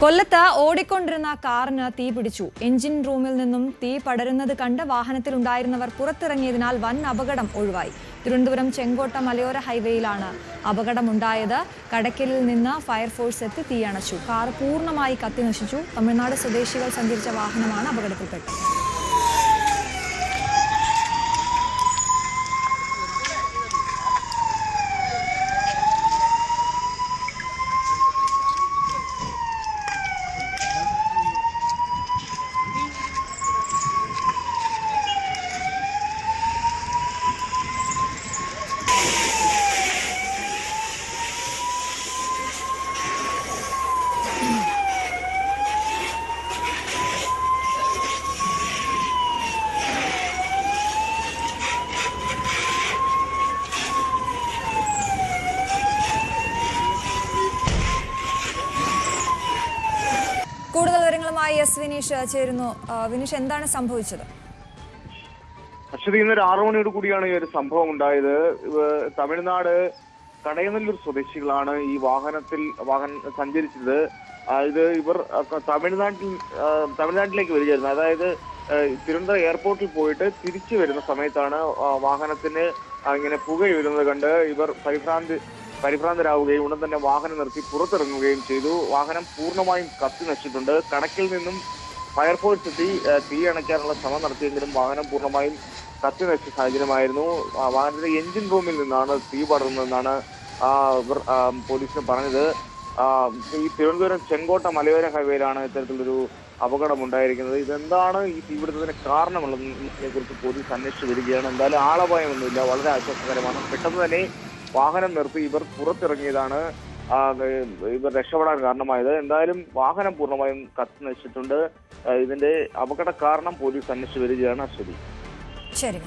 കൊല്ലത്ത് ഓടിക്കൊണ്ടിരുന്ന കാറിന് തീ പിടിച്ചു. എഞ്ചിൻ റൂമിൽ നിന്നും തീ പടരുന്നത് കണ്ട് വാഹനത്തിലുണ്ടായിരുന്നവർ പുറത്തിറങ്ങിയതിനാൽ വൻ അപകടം ഒഴിവായി. തിരുവനന്തപുരം ചെങ്കോട്ട മലയോര ഹൈവേയിലാണ് അപകടമുണ്ടായത്. കടയ്ക്കലിൽ നിന്ന് ഫയർഫോഴ്സ് എത്തി തീയണച്ചു. കാർ പൂർണ്ണമായി കത്തിനശിച്ചു. തമിഴ്നാട് സ്വദേശികൾ സഞ്ചരിച്ച വാഹനമാണ് അപകടത്തിൽപ്പെട്ടത്. കൂടുതൽ വിവരങ്ങളുമായി എസ് വിനീഷ് ചേരുന്നു. വിനീഷ്, എന്താണ് സംഭവിച്ചത്? അശ്വതി, ഇന്നൊരു 6 മണിയോട് കൂടിയാണ് ഈ ഒരു സംഭവം ഉണ്ടായത്. തമിഴ്നാട് കടയനല്ലൂർ സ്വദേശികളാണ് ഈ വാഹനം സഞ്ചരിച്ചത്. ഇത് ഇവർ തമിഴ്നാട്ടിലേക്ക് വരികയായിരുന്നു. അതായത് തിരുവനന്തപുരം എയർപോർട്ടിൽ പോയിട്ട് തിരിച്ചു വരുന്ന സമയത്താണ് വാഹനത്തിന് ഇങ്ങനെ പുകയുയരുന്നത് കണ്ട് ഇവർ പരിഭ്രാന്തരാവുകയും ഉടൻ തന്നെ വാഹനം നിർത്തി പുറത്തിറങ്ങുകയും ചെയ്തു. വാഹനം പൂർണ്ണമായും കത്തി നശിച്ചിട്ടുണ്ട്. കടക്കിൽ നിന്നും ഫയർഫോഴ്സ് എത്തി തീ അണയ്ക്കാനുള്ള ശ്രമം നടത്തിയെങ്കിലും വാഹനം പൂർണ്ണമായും കത്തി നശിച്ച സാഹചര്യമായിരുന്നു. വാഹനത്തിന്റെ എഞ്ചിൻ റൂമിൽ നിന്നാണ് തീ പടർന്നതെന്നാണ് ഇവർ പോലീസിന് പറഞ്ഞത്. ഈ തിരുവനന്തപുരം ചെങ്കോട്ട മലയോര ഹൈവേയിലാണ് ഇത്തരത്തിലൊരു അപകടം ഉണ്ടായിരിക്കുന്നത്. ഇതെന്താണ് ഈ തീപിടുത്തത്തിന് കാരണമുള്ളതിനെ കുറിച്ച് പോലീസ് അന്വേഷിച്ചു വരികയാണ്. എന്തായാലും ആളപായമൊന്നുമില്ല, വളരെ ആശ്വാസകരമാണ്. പെട്ടെന്ന് തന്നെ വാഹനം നിർത്തി ഇവർ പുറത്തിറങ്ങിയതാണ് ഇവർ രക്ഷപ്പെടാൻ കാരണമായത്. എന്തായാലും വാഹനം പൂർണ്ണമായും കത്തി നശിച്ചിട്ടുണ്ട്. ഇതിന്റെ അപകട കാരണം പോലീസ് അന്വേഷിച്ചു വരികയാണ്. അശ്വതി. ശരി.